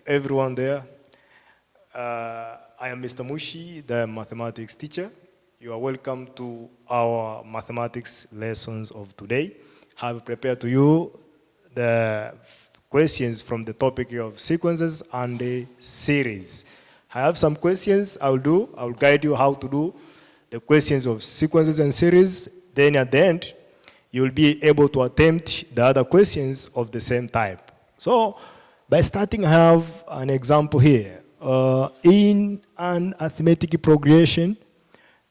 everyone there. I am Mr. Mushi, the mathematics teacher. You are welcome to our mathematics lessons of today. I have prepared to you the questions from the topic of sequences and the series. I have some questions I will guide you how to do the questions of sequences and series. Then at the end, you will be able to attempt the other questions of the same type. So, by starting, I have an example here. In an arithmetic progression,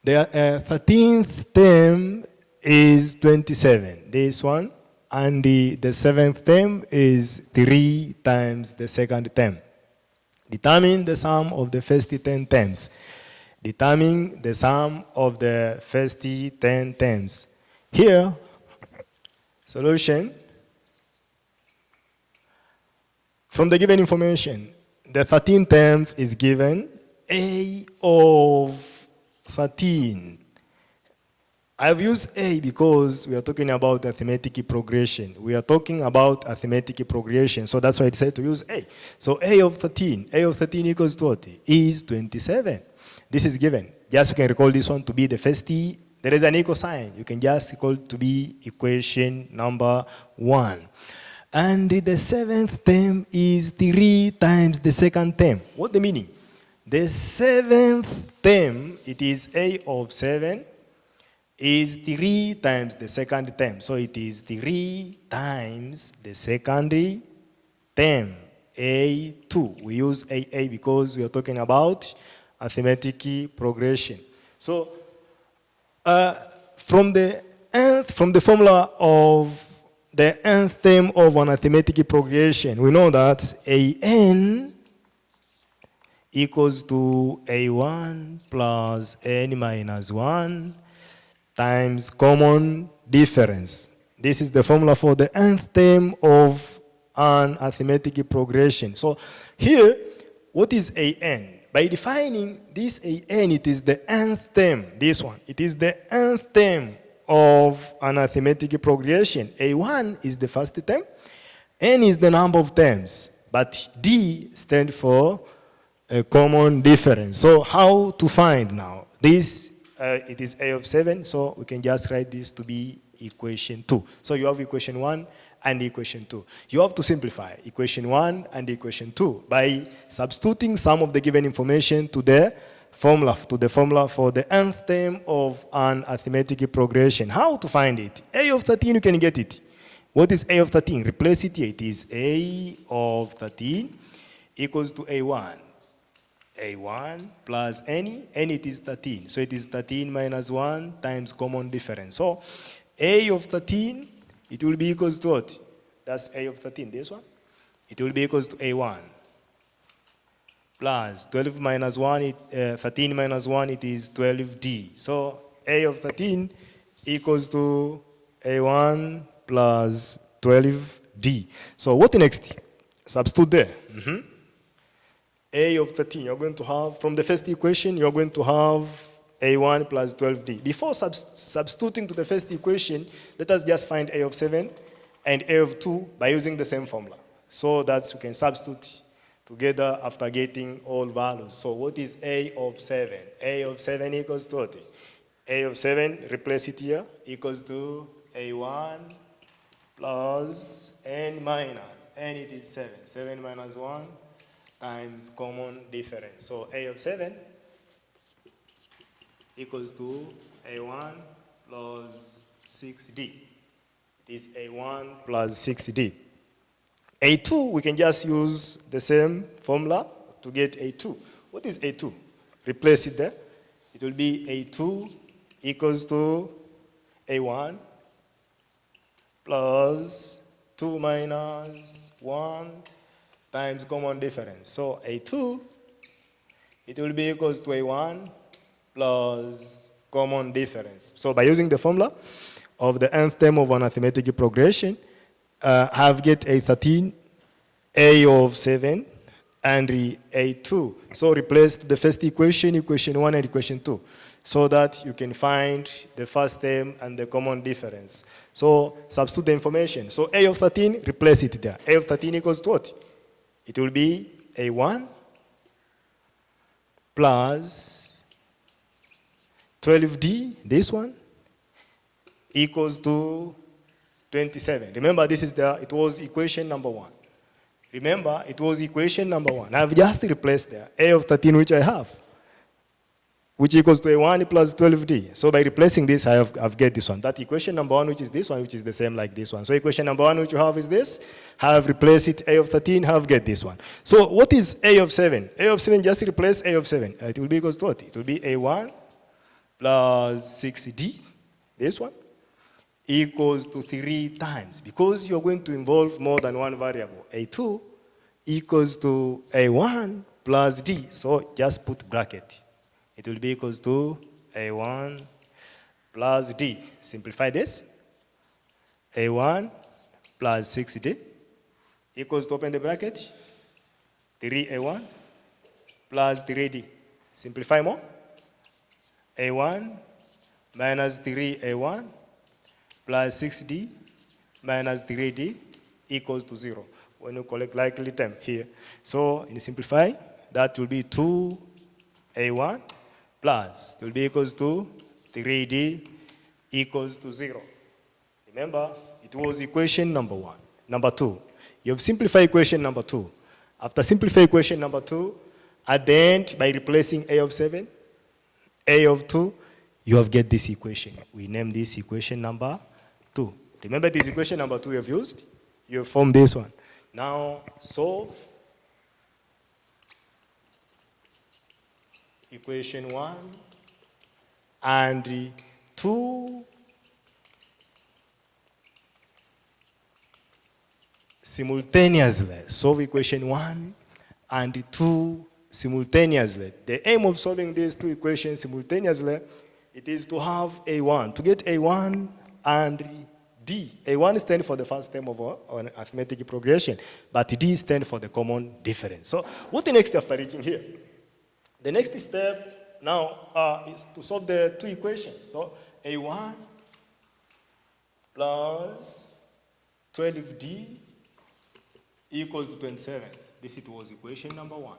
the 13th term is 27, this one, and the 7th term is 3 times the second term. Determine the sum of the first 10 terms. Determine the sum of the first 10 terms. Here, solution. From the given information, the 13 terms is given A of 13. I've used A because we are talking about arithmetic progression. We are talking about arithmetic progression, so that's why I decided to use A. So A of 13 equals to what? Is 27. This is given. Just you can recall this one to be the first T. There is an equal sign. You can just recall to be equation number 1. And the 7th term is 3 times the second term. What the meaning? The 7th term, it is A of 7, is 3 times the second term. So it is 3 times the second term, A2. We use AA because we are talking about arithmetic progression. So from the formula of the nth term of an arithmetic progression, we know that an equals to a1 plus n minus 1 times common difference. This is the formula for the nth term of an arithmetic progression. So here, what is an? By defining this an, it is the nth term, this one. It is the nth term of an arithmetic progression. A1 is the first term, n is the number of terms, but D stands for a common difference. So how to find now? This, it is A of 7, so we can just write this to be equation 2. So you have equation 1 and equation 2. You have to simplify equation 1 and equation 2 by substituting some of the given information to the formula for the nth term of an arithmetic progression. How to find it? A of 13, you can get it. What is A of 13? Replace it here. It is A of 13 equals to A1. A1 plus n it is 13. So it is 13 minus 1 times common difference. So A of 13, it will be equals to what? That's A of 13, this one. It will be equals to A1. Plus 12 minus 1, 13 minus 1, it is 12D. So A of 13 equals to A1 plus 12D. So what next? Substitute there. A of 13, you're going to have, from the first equation, you're going to have A1 plus 12D. Before substituting to the first equation, let us just find A of 7 and A of 2 by using the same formula. So that you can substitute together after getting all values. So what is A of 7? A of 7 equals to what? A of 7, replace it here, equals to A1 plus n minus, n it is 7. 7 minus 1 times common difference. So A of 7 equals to A1 plus 6D. It is A1 plus 6D. A2, we can just use the same formula to get A2. What is A2? Replace it there. It will be A2 equals to A1 plus 2 minus 1 times common difference. So A2, it will be equals to A1 plus common difference. So by using the formula of the nth term of an arithmetic progression, have get A13, A of 7, and A2. So replace the first equation, equation 1 and equation 2, so that you can find the first term and the common difference. So substitute the information. So A of 13, replace it there. A of 13 equals to what? It will be A1 plus 12D, this one, equals to 27. Remember, it was equation number 1. Remember, it was equation number 1. I've just replaced there A of 13, which I have, which equals to A1 plus 12D. So by replacing this, I've get this one. That equation number 1, which is this one, which is the same like this one. So equation number 1, which you have is this. Have replaced it, A of 13, have get this one. So what is A of 7? A of 7, just replace A of 7. It will be equals to what? It will be A1 plus 6D, this one, equals to 3 times. Because you're going to involve more than one variable, A2 equals to A1 plus D. So just put bracket. It will be equals to A1 plus D. Simplify this. A1 plus 6D equals to, open the bracket, 3A1 plus 3D. Simplify more. A1 minus 3A1 plus 6D minus 3D equals to 0. When you collect likely term here. So in simplify, that will be 2A1 plus, it will be equals to 3D equals to 0. Remember, it was equation number 1. Number 2, you have simplified equation number 2. After simplifying equation number 2, at the end, by replacing A of 7, A of 2, you have get this equation. We name this equation number 2. Remember this equation number 2 you have used? You have formed this one. Now solve equation 1 and 2 simultaneously. Solve equation 1 and 2 simultaneously. The aim of solving these 2 equations simultaneously, it is to have A1. To get A1 and D. A1 stands for the first term of an arithmetic progression, but D stands for the common difference. So what the next after reaching here? The next step now is to solve the 2 equations. So A1 plus 12D equals to 27. This it was equation number 1.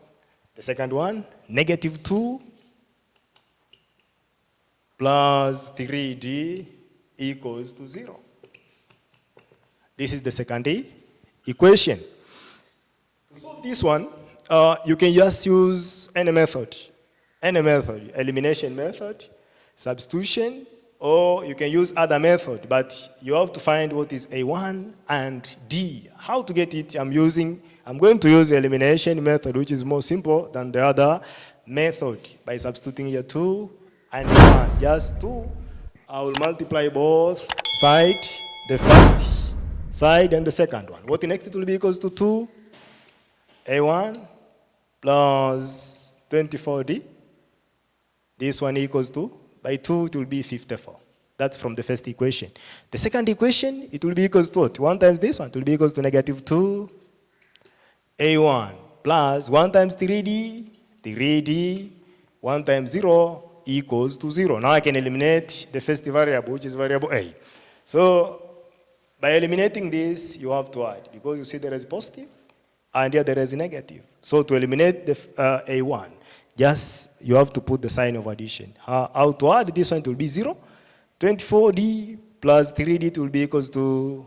The second one, negative 2 plus 3D equals to 0. This is the second equation. To solve this one, you can just use any method, elimination method, substitution, or you can use other method, but you have to find what is A1 and D. How to get it? I'm going to use the elimination method, which is more simple than the other method, by substituting here 2 and 1. Just 2, I will multiply both sides, the first side and the second one. What the next it will be equals to 2, A1 plus 24D. This one equals to, by 2 it will be 54. That's from the first equation. The second equation, it will be equals to what? 1 times this one, it will be equals to negative 2 A1 plus 1 times 3D, 1 times 0 equals to 0. Now I can eliminate the first variable, which is variable A. So by eliminating this, you have to add, because you see there is positive and here there is negative. So to eliminate the A1, just you have to put the sign of addition. How to add this one? It will be 0. 24D plus 3D it will be equals to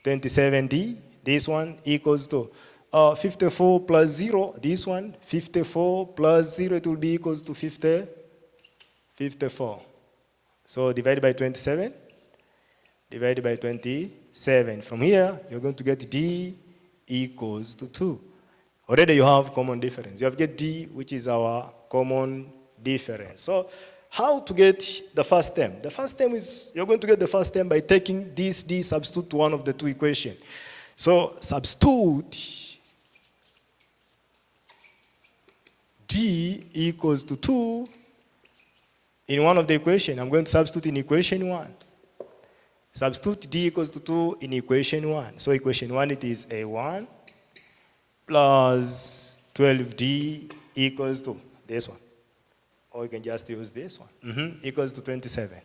27D. This one equals to 54 plus 0. This one, 54 plus 0, it will be equals to 54. So divide by 27. Divided by 27. From here, you're going to get D equals to 2. Already you have common difference. You have get D, which is our common difference. So how to get the first term? The first term is, you're going to get the first term by taking this D, substitute to one of the 2 equations. So substitute D equals to 2 in one of the equations. I'm going to substitute in equation 1. Substitute D equals to 2 in equation 1. So equation 1, it is A1 plus 12D equals to this one. Or you can just use this one. Equals to 27.